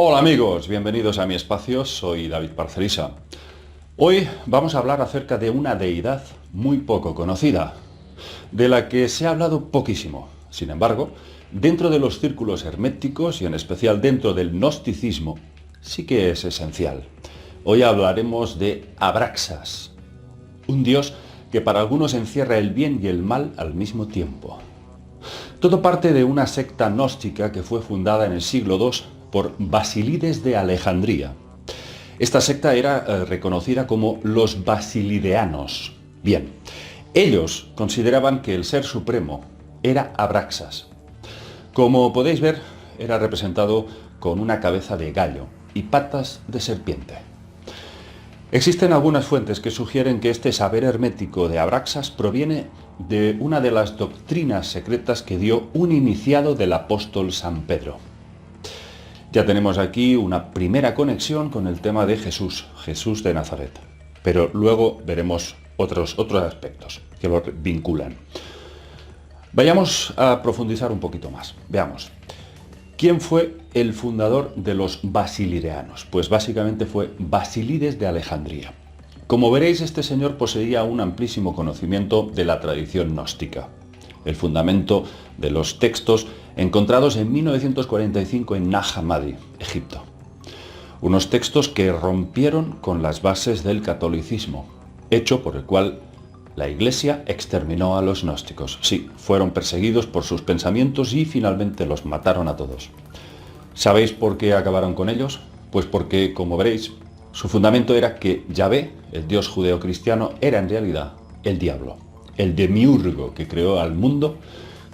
Hola amigos, bienvenidos a mi espacio, soy David Parcerisa. Hoy vamos a hablar acerca de una deidad muy poco conocida, de la que se ha hablado poquísimo. Sin embargo, dentro de los círculos herméticos y en especial dentro del gnosticismo, sí que es esencial. Hoy hablaremos de Abraxas, un dios que para algunos encierra el bien y el mal al mismo tiempo. Todo parte de una secta gnóstica que fue fundada en el siglo II por Basílides de Alejandría. Esta secta era reconocida como los basilideanos. Bien, ellos consideraban que el ser supremo era Abraxas. Como podéis ver, era representado con una cabeza de gallo y patas de serpiente. Existen algunas fuentes que sugieren que este saber hermético de Abraxas proviene de una de las doctrinas secretas que dio un iniciado del apóstol San Pedro. Ya tenemos aquí una primera conexión con el tema de Jesús de Nazaret, pero luego veremos otros aspectos que lo vinculan. Vayamos a profundizar un poquito más. Veamos. ¿Quién fue el fundador de los basilideanos? Pues básicamente fue Basílides de Alejandría. Como veréis, este señor poseía un amplísimo conocimiento de la tradición gnóstica, el fundamento de los textos encontrados en 1945 en Nag Hammadi, Egipto. Unos textos que rompieron con las bases del catolicismo, hecho por el cual la Iglesia exterminó a los gnósticos. Sí, fueron perseguidos por sus pensamientos y finalmente los mataron a todos. ¿Sabéis por qué acabaron con ellos? Pues porque, como veréis, su fundamento era que Yahvé, el dios judeocristiano, era en realidad el diablo, el demiurgo que creó al mundo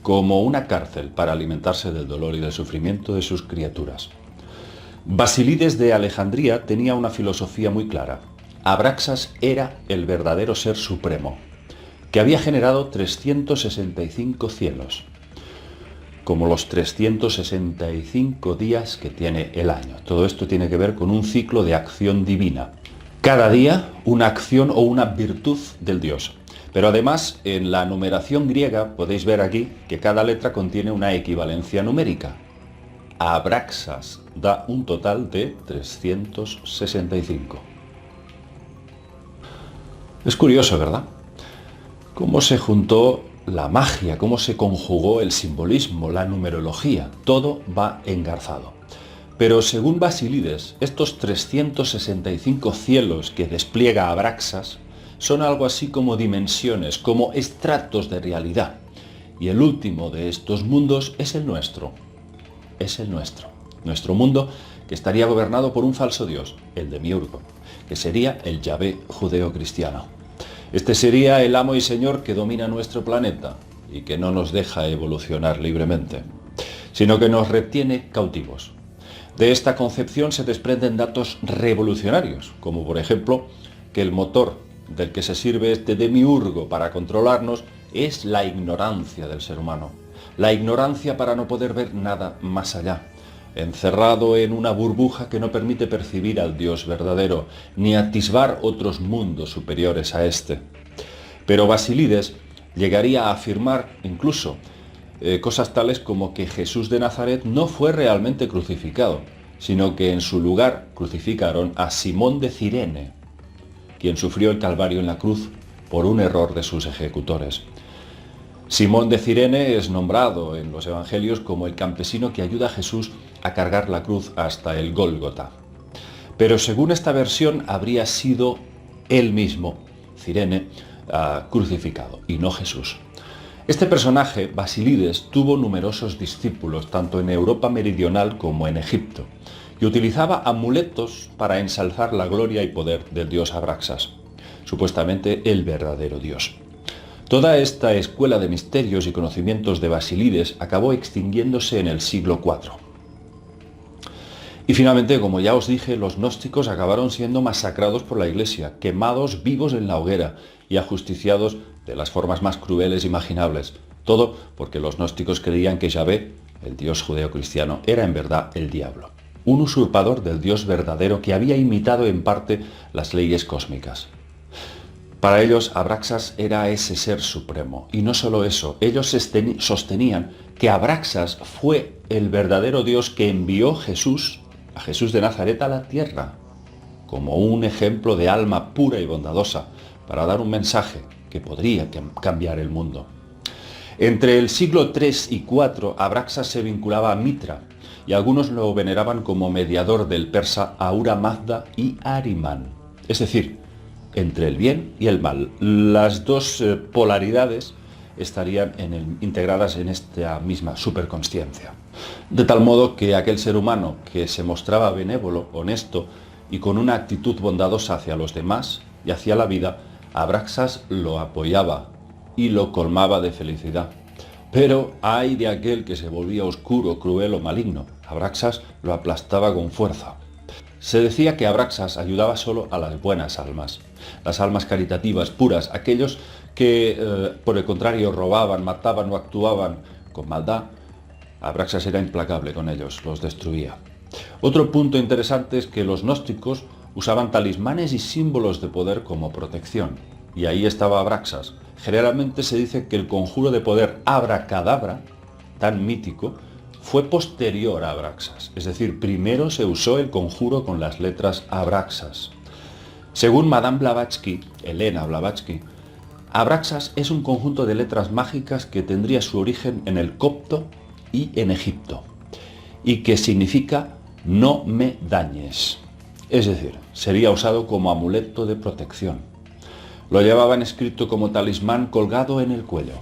como una cárcel para alimentarse del dolor y del sufrimiento de sus criaturas. Basílides de Alejandría tenía una filosofía muy clara. Abraxas era el verdadero ser supremo, que había generado 365 cielos, como los 365 días que tiene el año. Todo esto tiene que ver con un ciclo de acción divina. Cada día una acción o una virtud del dios. Pero además, en la numeración griega podéis ver aquí que cada letra contiene una equivalencia numérica. Abraxas da un total de 365. Es curioso, ¿verdad? Cómo se juntó la magia, cómo se conjugó el simbolismo, la numerología. Todo va engarzado. Pero según Basílides, estos 365 cielos que despliega Abraxas son algo así como dimensiones, como estratos de realidad. Y el último de estos mundos es el nuestro. Es el nuestro. Nuestro mundo que estaría gobernado por un falso dios, el demiurgo, que sería el Yahvé judeocristiano. Este sería el amo y señor que domina nuestro planeta y que no nos deja evolucionar libremente, sino que nos retiene cautivos. De esta concepción se desprenden datos revolucionarios, como por ejemplo que el motor del que se sirve este demiurgo para controlarnos es la ignorancia del ser humano. La ignorancia para no poder ver nada más allá, encerrado en una burbuja que no permite percibir al Dios verdadero, ni atisbar otros mundos superiores a este. Pero Basílides llegaría a afirmar incluso cosas tales como que Jesús de Nazaret no fue realmente crucificado, sino que en su lugar crucificaron a Simón de Cirene, quien sufrió el Calvario en la cruz por un error de sus ejecutores. Simón de Cirene es nombrado en los evangelios como el campesino que ayuda a Jesús a cargar la cruz hasta el Gólgota. Pero según esta versión habría sido él mismo, Cirene, crucificado, y no Jesús. Este personaje, Basílides, tuvo numerosos discípulos, tanto en Europa meridional como en Egipto, y utilizaba amuletos para ensalzar la gloria y poder del dios Abraxas, supuestamente el verdadero dios. Toda esta escuela de misterios y conocimientos de Basílides acabó extinguiéndose en el siglo IV. Y finalmente, como ya os dije, los gnósticos acabaron siendo masacrados por la Iglesia, quemados vivos en la hoguera y ajusticiados de las formas más crueles imaginables. Todo porque los gnósticos creían que Yahvé, el dios judeocristiano, era en verdad el diablo, un usurpador del Dios verdadero que había imitado en parte las leyes cósmicas. Para ellos, Abraxas era ese ser supremo. Y no solo eso, ellos sostenían que Abraxas fue el verdadero Dios que envió Jesús a Jesús de Nazaret a la tierra, como un ejemplo de alma pura y bondadosa, para dar un mensaje que podría cambiar el mundo. Entre el siglo III y IV, Abraxas se vinculaba a Mitra, y algunos lo veneraban como mediador del persa Ahura Mazda y Ahriman, es decir, entre el bien y el mal. Las dos polaridades estarían integradas en esta misma superconsciencia. De tal modo que aquel ser humano que se mostraba benévolo, honesto y con una actitud bondadosa hacia los demás y hacia la vida, Abraxas lo apoyaba y lo colmaba de felicidad. Pero ay de aquel que se volvía oscuro, cruel o maligno. Abraxas lo aplastaba con fuerza. Se decía que Abraxas ayudaba solo a las buenas almas, las almas caritativas, puras, aquellos que por el contrario robaban, mataban o actuaban con maldad. Abraxas era implacable con ellos, los destruía. Otro punto interesante es que los gnósticos usaban talismanes y símbolos de poder como protección, y ahí estaba Abraxas. Generalmente se dice que el conjuro de poder Abracadabra, tan mítico, fue posterior a Abraxas, es decir, primero se usó el conjuro con las letras Abraxas. Según Madame Blavatsky, Elena Blavatsky, Abraxas es un conjunto de letras mágicas que tendría su origen en el copto y en Egipto, y que significa no me dañes, es decir, sería usado como amuleto de protección. Lo llevaban escrito como talismán colgado en el cuello.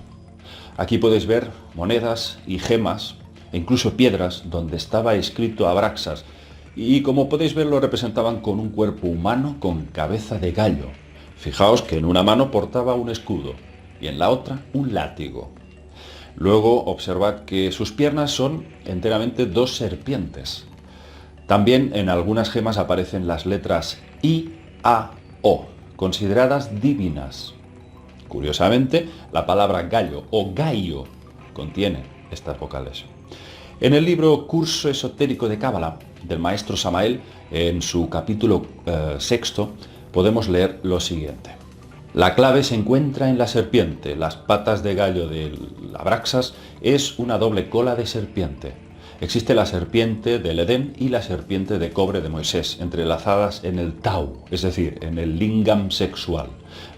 Aquí podéis ver monedas y gemas, e incluso piedras, donde estaba escrito Abraxas, y como podéis ver lo representaban con un cuerpo humano con cabeza de gallo. Fijaos que en una mano portaba un escudo y en la otra un látigo. Luego observad que sus piernas son enteramente dos serpientes. También en algunas gemas aparecen las letras I, A, O, consideradas divinas. Curiosamente, la palabra gallo o gallo contiene estas vocales. En el libro Curso Esotérico de Cábala, del maestro Samael, en su capítulo sexto, podemos leer lo siguiente. La clave se encuentra en la serpiente. Las patas de gallo del Abraxas es una doble cola de serpiente. Existe la serpiente del Edén y la serpiente de cobre de Moisés, entrelazadas en el Tau, es decir, en el lingam sexual.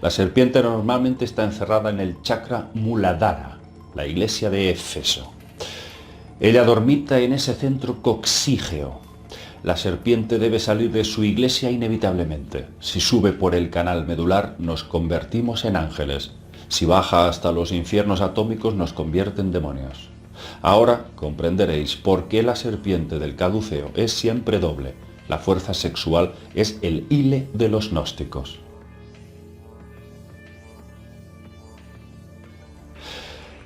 La serpiente normalmente está encerrada en el chakra Muladhara, la iglesia de Éfeso. Ella dormita en ese centro coxígeo. La serpiente debe salir de su iglesia inevitablemente. Si sube por el canal medular, nos convertimos en ángeles. Si baja hasta los infiernos atómicos, nos convierte en demonios. Ahora comprenderéis por qué la serpiente del caduceo es siempre doble. La fuerza sexual es el hile de los gnósticos.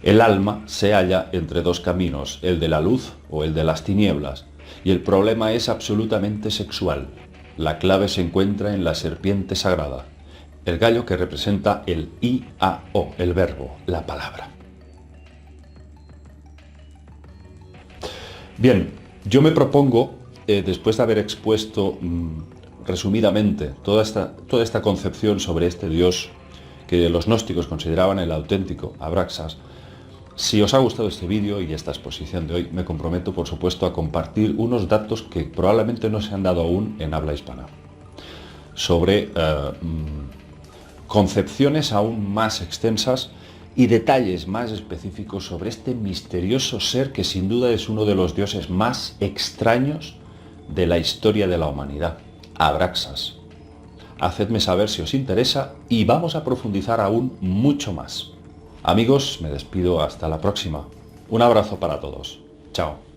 El alma se halla entre dos caminos, el de la luz o el de las tinieblas, y el problema es absolutamente sexual. La clave se encuentra en la serpiente sagrada, el gallo que representa el I-A-O, el verbo, la palabra. Bien, yo me propongo, después de haber expuesto resumidamente toda esta concepción sobre este Dios que los gnósticos consideraban el auténtico Abraxas, si os ha gustado este vídeo y esta exposición de hoy, me comprometo, por supuesto, a compartir unos datos que probablemente no se han dado aún en habla hispana, sobre concepciones aún más extensas y detalles más específicos sobre este misterioso ser que sin duda es uno de los dioses más extraños de la historia de la humanidad, Abraxas. Hacedme saber si os interesa y vamos a profundizar aún mucho más. Amigos, me despido hasta la próxima. Un abrazo para todos. Chao.